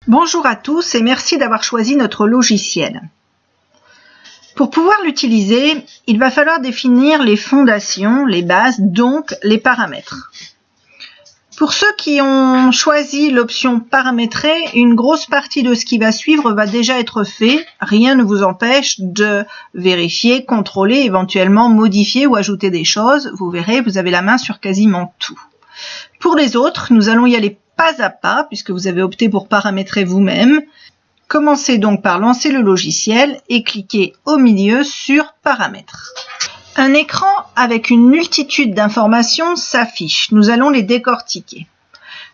Bonjour à tous et merci d'avoir choisi notre logiciel. Pour pouvoir l'utiliser, il va falloir définir les fondations, les bases, donc les paramètres. Pour ceux qui ont choisi l'option paramétrer, une grosse partie de ce qui va suivre va déjà être fait. Rien ne vous empêche de vérifier, contrôler, éventuellement modifier ou ajouter des choses. Vous verrez, vous avez la main sur quasiment tout. Pour les autres, nous allons y aller pas à pas, puisque vous avez opté pour paramétrer vous-même. Commencez donc par lancer le logiciel et cliquez au milieu sur Paramètres. Un écran avec une multitude d'informations s'affiche. Nous allons les décortiquer.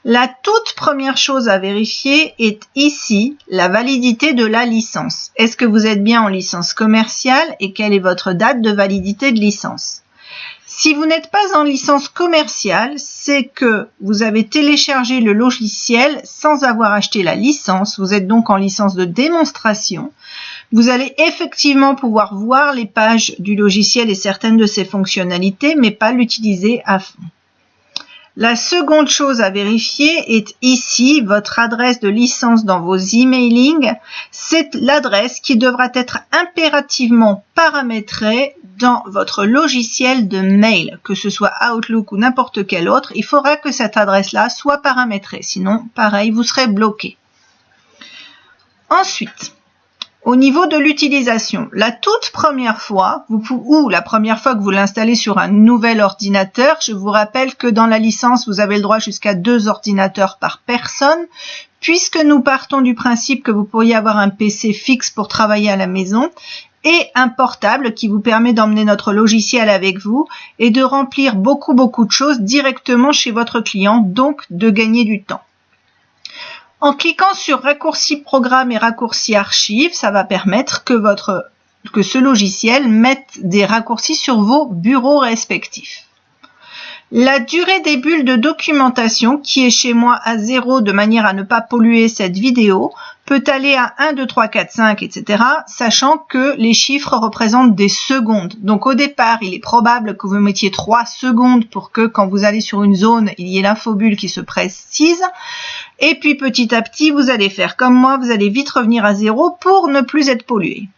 La toute première chose à vérifier est ici la validité de la licence. Est-ce que vous êtes bien en licence commerciale et quelle est votre date de validité de licence? Si vous n'êtes pas en licence commerciale, c'est que vous avez téléchargé le logiciel sans avoir acheté la licence. Vous êtes donc en licence de démonstration. Vous allez effectivement pouvoir voir les pages du logiciel et certaines de ses fonctionnalités, mais pas l'utiliser à fond. La seconde chose à vérifier est ici votre adresse de licence dans vos emailings. C'est l'adresse qui devra être impérativement paramétrée dans votre logiciel de mail, que ce soit Outlook ou n'importe quel autre. Il faudra que cette adresse-là soit paramétrée, sinon, pareil, vous serez bloqué. Ensuite, au niveau de l'utilisation, la toute première fois, ou la première fois que vous l'installez sur un nouvel ordinateur, je vous rappelle que dans la licence, vous avez le droit jusqu'à 2 ordinateurs par personne. Puisque nous partons du principe que vous pourriez avoir un PC fixe pour travailler à la maison et un portable qui vous permet d'emmener notre logiciel avec vous et de remplir beaucoup de choses directement chez votre client, donc de gagner du temps. En cliquant sur raccourci programme et raccourci archive, ça va permettre que ce logiciel mette des raccourcis sur vos bureaux respectifs. La durée des bulles de documentation, qui est chez moi à 0 de manière à ne pas polluer cette vidéo, peut aller à 1, 2, 3, 4, 5, etc., sachant que les chiffres représentent des secondes. Donc au départ, il est probable que vous mettiez 3 secondes pour que quand vous allez sur une zone, il y ait l'infobulle qui se précise. Et puis petit à petit, vous allez faire comme moi, vous allez vite revenir à 0 pour ne plus être pollué.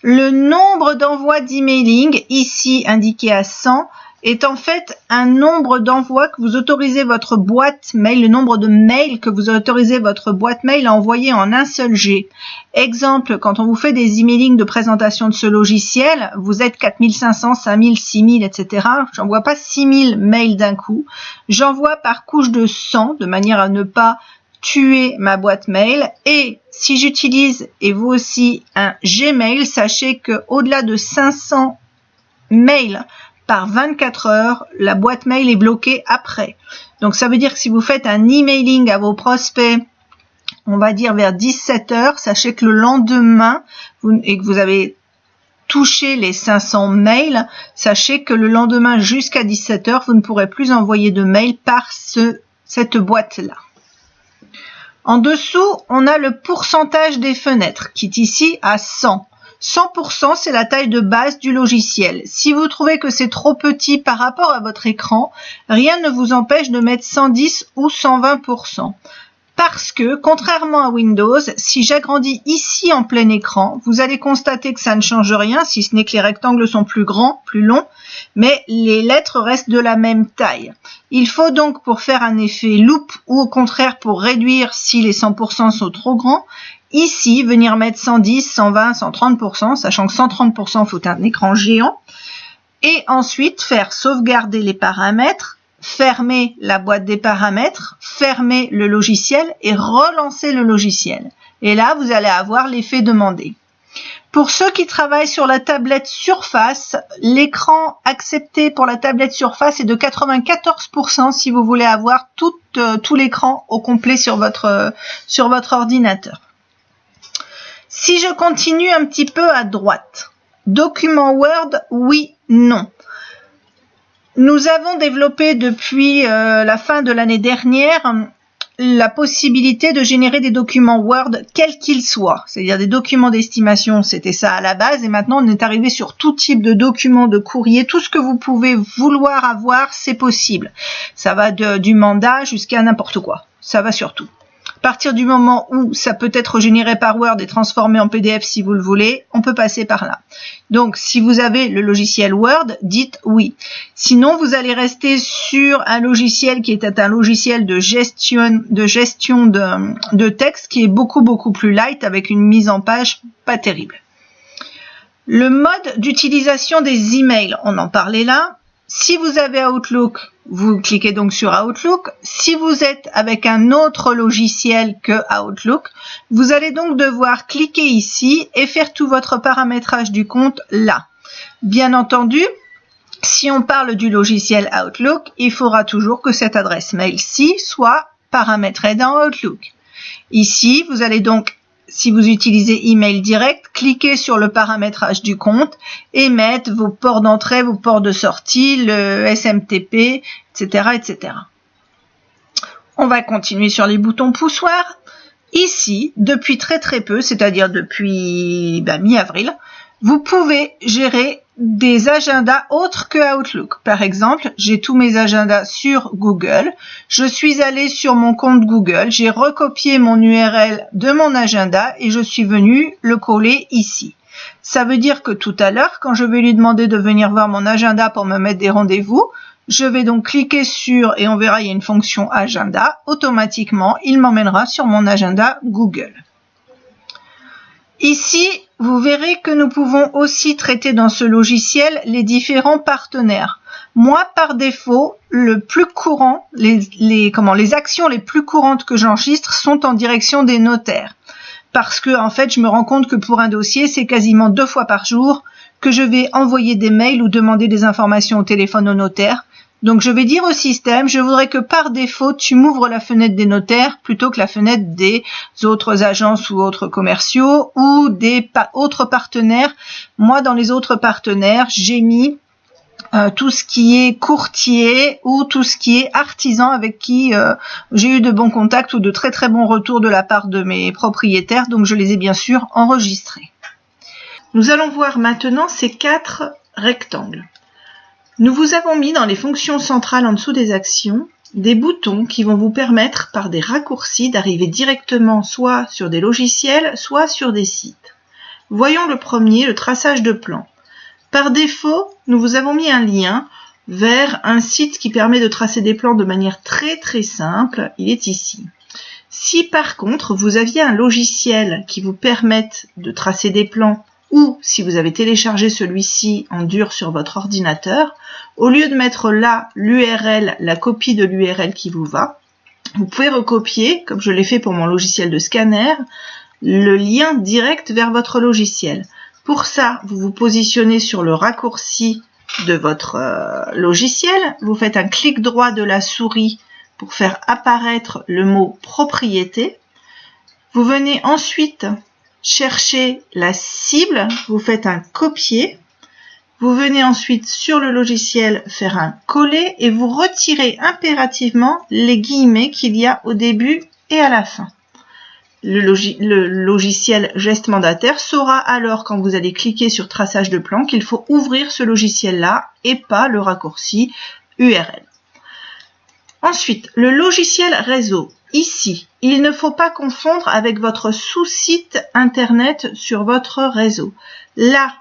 Le nombre d'envois d'emailing, ici indiqué à 100, est en fait un nombre d'envois que vous autorisez votre boîte mail, le nombre de mails que vous autorisez votre boîte mail à envoyer en un seul jet. Exemple, quand on vous fait des emailings de présentation de ce logiciel, vous êtes 4500, 5000, 6000, etc. J'envoie pas 6000 mails d'un coup. J'envoie par couche de 100, de manière à ne pas tuer ma boîte mail. Et si j'utilise, et vous aussi, un Gmail, sachez que au-delà de 500 mails par 24 heures, la boîte mail est bloquée après. Donc ça veut dire que si vous faites un emailing à vos prospects, on va dire vers 17 heures, sachez que le lendemain, et que vous avez touché les 500 mails, sachez que le lendemain jusqu'à 17 heures, vous ne pourrez plus envoyer de mail par cette boîte-là. En dessous, on a le pourcentage des fenêtres qui est ici à 100. 100%, c'est la taille de base du logiciel. Si vous trouvez que c'est trop petit par rapport à votre écran, rien ne vous empêche de mettre 110 ou 120%. Parce que, contrairement à Windows, si j'agrandis ici en plein écran, vous allez constater que ça ne change rien, si ce n'est que les rectangles sont plus grands, plus longs, mais les lettres restent de la même taille. Il faut donc, pour faire un effet loupe, ou au contraire pour réduire si les 100% sont trop grands, ici, venir mettre 110, 120, 130%, sachant que 130% faut un écran géant. Et ensuite, faire sauvegarder les paramètres, fermer la boîte des paramètres, fermer le logiciel et relancer le logiciel. Et là, vous allez avoir l'effet demandé. Pour ceux qui travaillent sur la tablette Surface, l'écran accepté pour la tablette Surface est de 94% si vous voulez avoir tout l'écran au complet sur votre ordinateur. Si je continue un petit peu à droite, document Word, oui, non. Nous avons développé depuis la fin de l'année dernière la possibilité de générer des documents Word quels qu'ils soient, c'est-à-dire des documents d'estimation, c'était ça à la base, et maintenant on est arrivé sur tout type de documents, de courrier, tout ce que vous pouvez vouloir avoir, c'est possible. Ça va du mandat jusqu'à n'importe quoi, ça va sur tout. partir du moment où ça peut être généré par Word et transformé en PDF si vous le voulez, on peut passer par là. Donc, si vous avez le logiciel Word, dites oui. Sinon, vous allez rester sur un logiciel qui est un logiciel de gestion de texte qui est beaucoup plus light avec une mise en page pas terrible. Le mode d'utilisation des emails, on en parlait là. Si vous avez Outlook, vous cliquez donc sur Outlook. Si vous êtes avec un autre logiciel que Outlook, vous allez donc devoir cliquer ici et faire tout votre paramétrage du compte là. Bien entendu, si on parle du logiciel Outlook, il faudra toujours que cette adresse mail-ci soit paramétrée dans Outlook. Ici, vous allez donc, si vous utilisez email direct, cliquez sur le paramétrage du compte et mettre vos ports d'entrée, vos ports de sortie, le SMTP, etc., etc. On va continuer sur les boutons poussoirs. Ici, depuis très peu, c'est-à-dire depuis mi-avril, vous pouvez gérer des agendas autres que Outlook. Par exemple, j'ai tous mes agendas sur Google. Je suis allée sur mon compte Google, j'ai recopié mon URL de mon agenda et je suis venue le coller ici. Ça veut dire que tout à l'heure, quand je vais lui demander de venir voir mon agenda pour me mettre des rendez-vous, je vais donc cliquer sur, et on verra, il y a une fonction agenda. Automatiquement, il m'emmènera sur mon agenda Google. Ici, vous verrez que nous pouvons aussi traiter dans ce logiciel les différents partenaires. Moi, par défaut, le plus courant, les actions les plus courantes que j'enregistre sont en direction des notaires. Parce que, en fait, je me rends compte que pour un dossier, c'est quasiment 2 fois par jour que je vais envoyer des mails ou demander des informations au téléphone au notaire. Donc, je vais dire au système, je voudrais que par défaut, tu m'ouvres la fenêtre des notaires plutôt que la fenêtre des autres agences ou autres commerciaux ou des autres partenaires. Moi, dans les autres partenaires, j'ai mis tout ce qui est courtier ou tout ce qui est artisan avec qui j'ai eu de bons contacts ou de très bons retours de la part de mes propriétaires. Donc, je les ai bien sûr enregistrés. Nous allons voir maintenant ces 4 rectangles. Nous vous avons mis dans les fonctions centrales en dessous des actions des boutons qui vont vous permettre par des raccourcis d'arriver directement soit sur des logiciels, soit sur des sites. Voyons le premier, le traçage de plan. Par défaut, nous vous avons mis un lien vers un site qui permet de tracer des plans de manière très simple. Il est ici. Si par contre vous aviez un logiciel qui vous permette de tracer des plans ou si vous avez téléchargé celui-ci en dur sur votre ordinateur, au lieu de mettre là l'URL, la copie de l'URL qui vous va, vous pouvez recopier, comme je l'ai fait pour mon logiciel de scanner, le lien direct vers votre logiciel. Pour ça, vous vous positionnez sur le raccourci de votre logiciel, vous faites un clic droit de la souris pour faire apparaître le mot propriété. Vous venez ensuite chercher la cible, vous faites un copier, vous venez ensuite sur le logiciel faire un coller et vous retirez impérativement les guillemets qu'il y a au début et à la fin. Le logiciel geste mandataire saura alors quand vous allez cliquer sur traçage de plan qu'il faut ouvrir ce logiciel-là et pas le raccourci URL. Ensuite, le logiciel réseau. Ici, il ne faut pas confondre avec votre sous-site internet sur votre réseau. Là,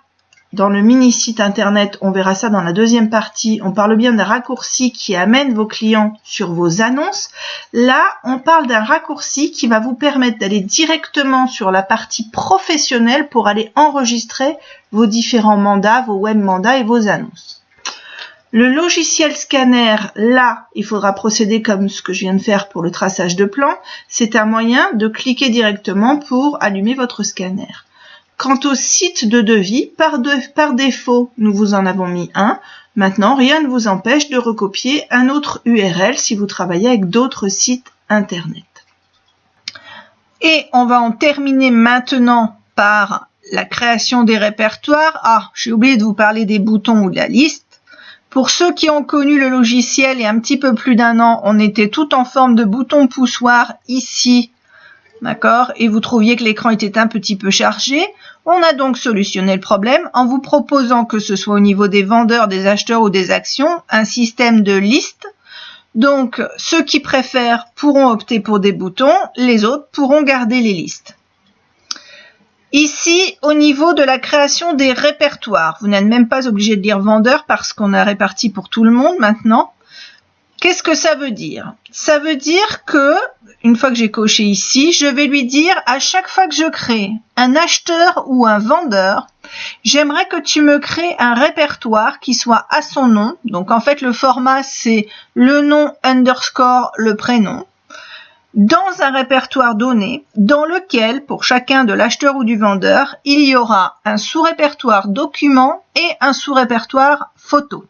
dans le mini-site internet, on verra ça dans la deuxième partie, on parle bien d'un raccourci qui amène vos clients sur vos annonces. Là, on parle d'un raccourci qui va vous permettre d'aller directement sur la partie professionnelle pour aller enregistrer vos différents mandats, vos web mandats et vos annonces. Le logiciel scanner, là, il faudra procéder comme ce que je viens de faire pour le traçage de plan. C'est un moyen de cliquer directement pour allumer votre scanner. Quant au site de devis, par défaut, nous vous en avons mis un. Maintenant, rien ne vous empêche de recopier un autre URL si vous travaillez avec d'autres sites internet. Et on va en terminer maintenant par la création des répertoires. Ah, j'ai oublié de vous parler des boutons ou de la liste. Pour ceux qui ont connu le logiciel il y a un petit peu plus d'1 an, on était tout en forme de boutons poussoirs ici, d'accord, et vous trouviez que l'écran était un petit peu chargé. On a donc solutionné le problème en vous proposant, que ce soit au niveau des vendeurs, des acheteurs ou des actions, un système de liste Donc, ceux qui préfèrent pourront opter pour des boutons, les autres pourront garder les listes. Ici, au niveau de la création des répertoires, vous n'êtes même pas obligé de dire vendeur parce qu'on a réparti pour tout le monde maintenant. Qu'est-ce que ça veut dire? Ça veut dire que, une fois que j'ai coché ici, je vais lui dire à chaque fois que je crée un acheteur ou un vendeur, j'aimerais que tu me crées un répertoire qui soit à son nom. Donc en fait, le format, c'est le nom underscore le prénom. Dans un répertoire donné, dans lequel, pour chacun de l'acheteur ou du vendeur, il y aura un sous-répertoire document et un sous-répertoire photo.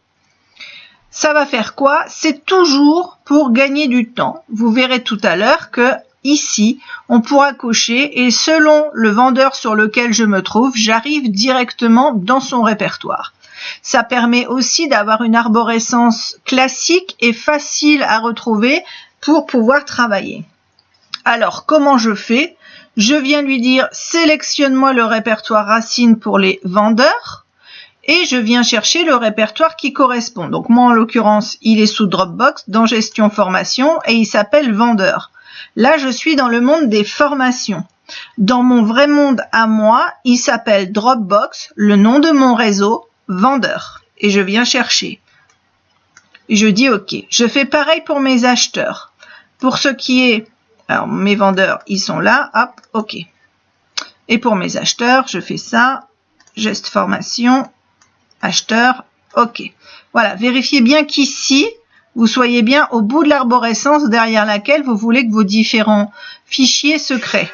Ça va faire quoi? C'est toujours pour gagner du temps. Vous verrez tout à l'heure que ici, on pourra cocher et selon le vendeur sur lequel je me trouve, j'arrive directement dans son répertoire. Ça permet aussi d'avoir une arborescence classique et facile à retrouver pour pouvoir travailler. Alors, comment je fais? Je viens lui dire, sélectionne-moi le répertoire racine pour les vendeurs et je viens chercher le répertoire qui correspond. Donc, moi, en l'occurrence, il est sous Dropbox dans Gestion Formation et il s'appelle vendeur. Là, je suis dans le monde des formations. Dans mon vrai monde à moi, il s'appelle Dropbox, le nom de mon réseau, vendeur. Et je viens chercher. Et je dis OK. Je fais pareil pour mes acheteurs. Pour ce qui est... Alors, mes vendeurs, ils sont là. Hop, OK. Et pour mes acheteurs, je fais ça. Geste formation. Acheteur. OK. Voilà. Vérifiez bien qu'ici, vous soyez bien au bout de l'arborescence derrière laquelle vous voulez que vos différents fichiers se créent.